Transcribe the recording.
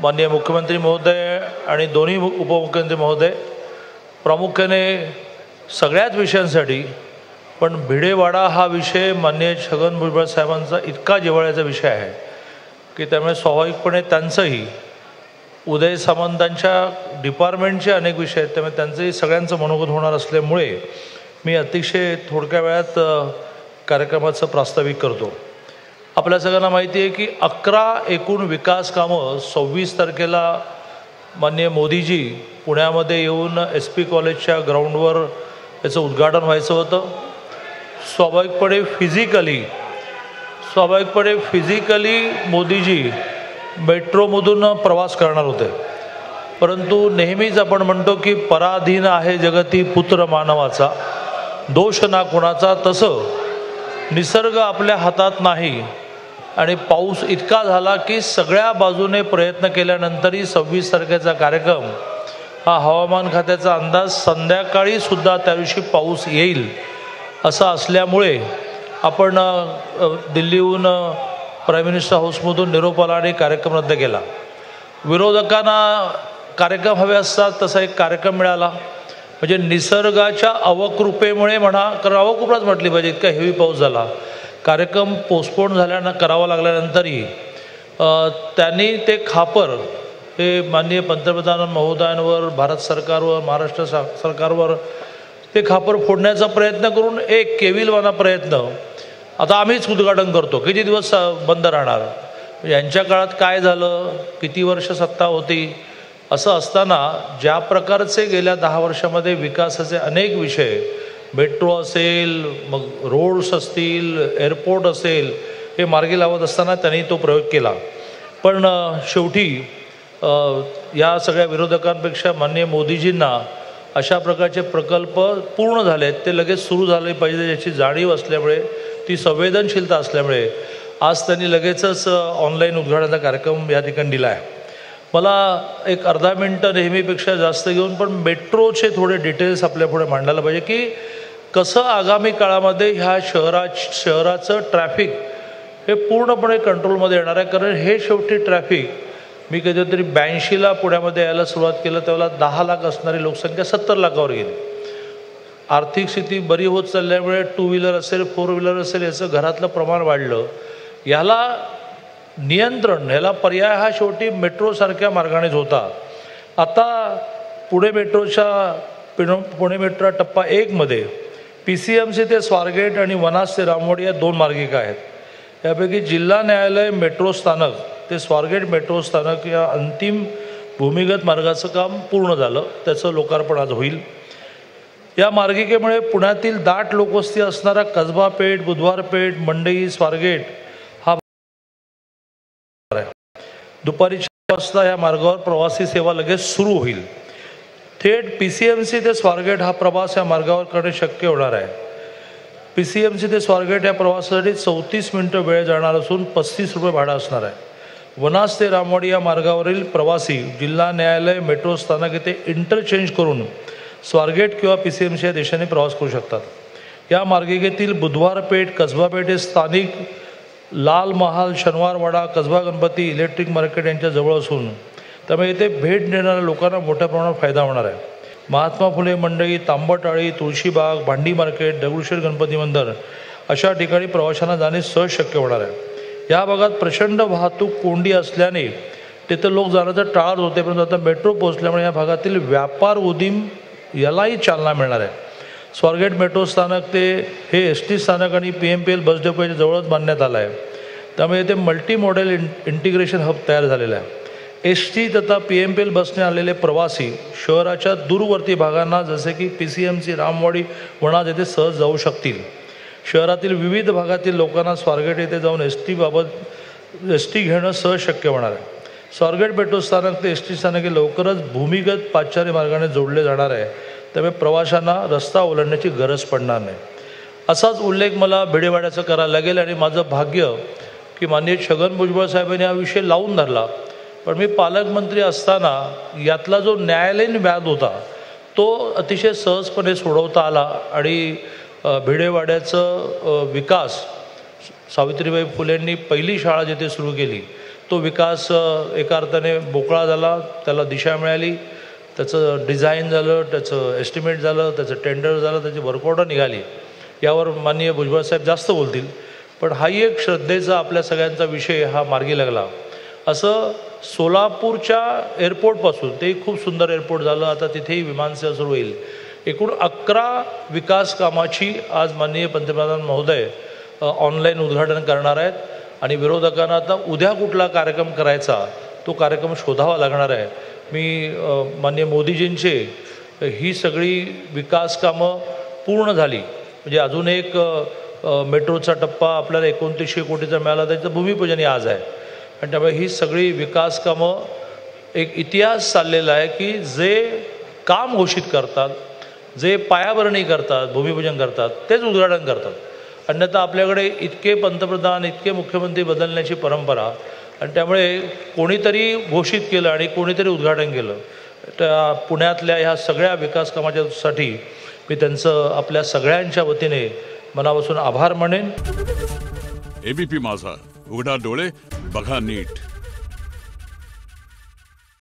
माननीय मुख्यमंत्री महोदय आणि दोन्ही उपमुख्यमंत्री महोदय, प्रामुख्याने सगळ्याच विषयांसाठी पण भिडेवाडा हा विषय माननीय छगन भुजबळ साहेबांचा इतका जिव्हाळ्याचा विषय आहे की त्यामुळे स्वाभाविकपणे त्यांचंही उदय सामंतांच्या डिपार्टमेंटचे अनेक विषय आहेत, त्यामुळे त्यांचंही सगळ्यांचं मनोगत होणार असल्यामुळे मी अतिशय थोडक्या वेळात कार्यक्रमाचं प्रास्ताविक करतो. आपल्या सगळ्यांना माहिती आहे की 11 एकूण विकास कामं 26 तारखेला माननीय मोदीजी पुण्यामध्ये येऊन SP कॉलेजच्या ग्राउंडवर याचं उद्घाटन व्हायचं होतं. स्वाभाविकपणे फिजिकली मोदीजी मेट्रोमधून प्रवास करणार होते, परंतु नेहमीच आपण म्हणतो की पराधीन आहे जगती पुत्र मानवाचा, दोष ना कुणाचा. तसं निसर्ग आपल्या हातात नाही आणि पाऊस इतका झाला की सगळ्या बाजूने प्रयत्न केल्यानंतरही 26 तारखेचा कार्यक्रम हा हवामान खात्याचा अंदाज संध्याकाळी सुद्धा त्या दिवशी पाऊस येईल असं असल्यामुळे आपण दिल्लीहून प्राईम मिनिस्टर हाऊसमधून निरोप आला आणि कार्यक्रम रद्द केला. विरोधकांना कार्यक्रम हवे असतात तसा एक कार्यक्रम मिळाला, म्हणजे निसर्गाच्या अवकृपेमुळे म्हणा, कारण अवकृपाच म्हटली पाहिजे, इतका हेवी पाऊस झाला. कार्यक्रम पोस्टपोन झाल्यानं करावा लागल्यानंतरही त्यांनी ते खापर हे माननीय पंतप्रधान महोदयांवर, भारत सरकारवर, महाराष्ट्र सरकारवर ते खापर फोडण्याचा प्रयत्न करून एक केविलवाना प्रयत्न आता आम्हीच उद्घाटन करतो, किती दिवस बंद राहणार, यांच्या काळात काय झालं, किती वर्ष सत्ता होती, असं असताना ज्या प्रकारचे गेल्या 10 वर्षामध्ये विकासाचे अनेक विषय, मेट्रो असेल, मग रोड्स असतील, एअरपोर्ट असेल, हे मार्गी लावत असताना त्यांनी तो प्रयोग केला. पण शेवटी या सगळ्या विरोधकांपेक्षा माननीय मोदीजींना अशा प्रकारचे प्रकल्प पूर्ण झालेत ते लगेच सुरू झाले पाहिजे याची जाणीव असल्यामुळे, ती संवेदनशीलता असल्यामुळे आज त्यांनी लगेचच ऑनलाईन उद्घाटनाचा कार्यक्रम या ठिकाणी दिला आहे. मला एक अर्धा मिनटं नेहमीपेक्षा जास्त घेऊन पण मेट्रोचे थोडे डिटेल्स आपल्यापुढे मांडायला पाहिजे की कसं आगामी काळामध्ये ह्या शहराचं ट्रॅफिक हे पूर्णपणे कंट्रोलमध्ये येणार आहे. कारण हे शेवटी ट्रॅफिक मी कधीतरी 82ला पुण्यामध्ये यायला सुरुवात केलं तेव्हा 10 लाख असणारी लोकसंख्या 70 लाखावर गेली. आर्थिक स्थिती बरी होत चालल्यामुळे 2 व्हीलर असेल, 4 व्हीलर असेल, याचं घरातलं प्रमाण वाढलं. ह्याला नियंत्रण, ह्याला पर्याय हा शेवटी मेट्रोसारख्या मार्गानेच होता. आता पुणे मेट्रो टप्पा 1मध्ये PCMC ते स्वारगेट आणि वनाज ते रामवाडी या 2 मार्गिका आहेत. यापैकी जिल्हा न्यायालय मेट्रो स्थानक ते स्वारगेट मेट्रो स्थानक या अंतिम भूमिगत मार्गाचं काम पूर्ण झालं, त्याचं लोकार्पण आज होईल. या मार्गिकेमुळे पुण्यातील दाट लोकवस्ती असणारा कसबा पेठ, बुधवार पेठ, मंडई, स्वारगेट हा दुपारी 4 वाजता या मार्गावर प्रवासी सेवा लगेच सुरू होईल. थेट PCMC ते स्वारगेट हा प्रवास या मार्गावर करणे शक्य होणार आहे. PCMC ते स्वारगेट या प्रवासासाठी 34 मिनिटं वेळ जाणार असून 35 रुपये भाडं असणार आहे. वनाज ते रामवाडी या मार्गावरील प्रवासी जिल्हा न्यायालय मेट्रो स्थानक येथे इंटरचेंज करून स्वारगेट किंवा PCMC या दिशेने प्रवास करू शकतात. या मार्गिकेतील बुधवार पेठ, कसबा पेठ हे स्थानिक लाल महाल, शनिवारवाडा, कसबा गणपती, इलेक्ट्रिक मार्केट यांच्या जवळ असून त्यामुळे येथे भेट देणाऱ्या लोकांना मोठ्या प्रमाणात फायदा होणार आहे. महात्मा फुले मंडई, तांबटाळी, तुळशीबाग, भांडी मार्केट, दगडूशेठ गणपती मंदिर अशा ठिकाणी प्रवाशांना जाणे सहज शक्य होणार आहे. या भागात प्रचंड वाहतूक कोंडी असल्याने तिथे लोक जाण्याचं टाळत होते, परंतु आता मेट्रो पोहोचल्यामुळे या भागातील व्यापार उदीम यालाही चालना मिळणार आहे. स्वारगेट मेट्रो स्थानक ते हे ST स्थानक आणि PMPL बस डेपोच्या जवळच बांधण्यात आलं आहे. त्यामुळे इथे मल्टी मॉडेल इंटिग्रेशन हब तयार झालेला आहे. ST तथा PMPL बसने आलेले प्रवासी शहराच्या दूरवर्ती भागांना जसे की PCMC, रामवाडी, वनाज येथे सहज जाऊ शकतील. शहरातील विविध भागातील लोकांना स्वारगेट येथे जाऊन ST घेणं सहज शक्य होणार आहे. स्वारगेट मेट्रो स्थानक ते ST स्थानक हे लवकरच भूमिगत पादचारी मार्गाने जोडले जाणार आहे, त्यामुळे प्रवाशांना रस्ता ओलांडण्याची गरज पडणार नाही. असाच उल्लेख मला भिडेवाड्याचा करायला लागेल आणि माझं भाग्य की माननीय छगन भुजबळ साहेबांनी हा विषय लावून धरला. पण मी पालकमंत्री असताना यातला जो न्यायालयीन वाद होता तो अतिशय सहजपणे सोडवता आला आणि भिडेवाड्याचं विकास सावित्रीबाई फुलेंनी पहिली शाळा जिथे सुरू केली तो विकास एका अर्थाने मोकळा झाला, त्याला दिशा मिळाली, त्याचं डिझाईन झालं, त्याचं एस्टिमेट झालं, त्याचं टेंडर झालं, त्याची वर्कऑर्डर निघाली. यावर माननीय भुजबळ साहेब जास्त बोलतील, पण हाही एक श्रद्धेचा आपल्या सगळ्यांचा विषय हा मार्गी लागला. असं सोलापूरच्या एअरपोर्टपासून ते खूप सुंदर एअरपोर्ट झालं, आता तिथेही विमानसेवा सुरू होईल. एकूण 11 विकास कामाची आज माननीय पंतप्रधान महोदय ऑनलाईन उद्घाटन करणार आहेत. आणि विरोधकांना आता उद्या कुठला कार्यक्रम करायचा तो कार्यक्रम शोधावा लागणार आहे. मी माननीय मोदीजींचे ही सगळी विकास कामं पूर्ण झाली म्हणजे अजून एक मेट्रोचा टप्पा आपल्याला 2900 कोटीचा मिळाला, त्याचं भूमिपूजनही आज आहे. आणि त्यामुळे ही सगळी विकास कामं एक इतिहास चाललेला आहे की जे काम घोषित करतात, जे पायाभरणी करतात, भूमिपूजन करतात, तेच उद्घाटन करतात. अन्यथा आपल्याकडे इतके पंतप्रधान, इतके मुख्यमंत्री बदलण्याची परंपरा, आणि त्यामुळे कोणीतरी घोषित केलं आणि कोणीतरी उद्घाटन केलं. त्या पुण्यातल्या ह्या सगळ्या विकास कामाच्यासाठी मी त्यांचं आपल्या सगळ्यांच्या वतीने मनापासून आभार मानेन. एबीपी माझा, उघडा डोळे बघा नीट.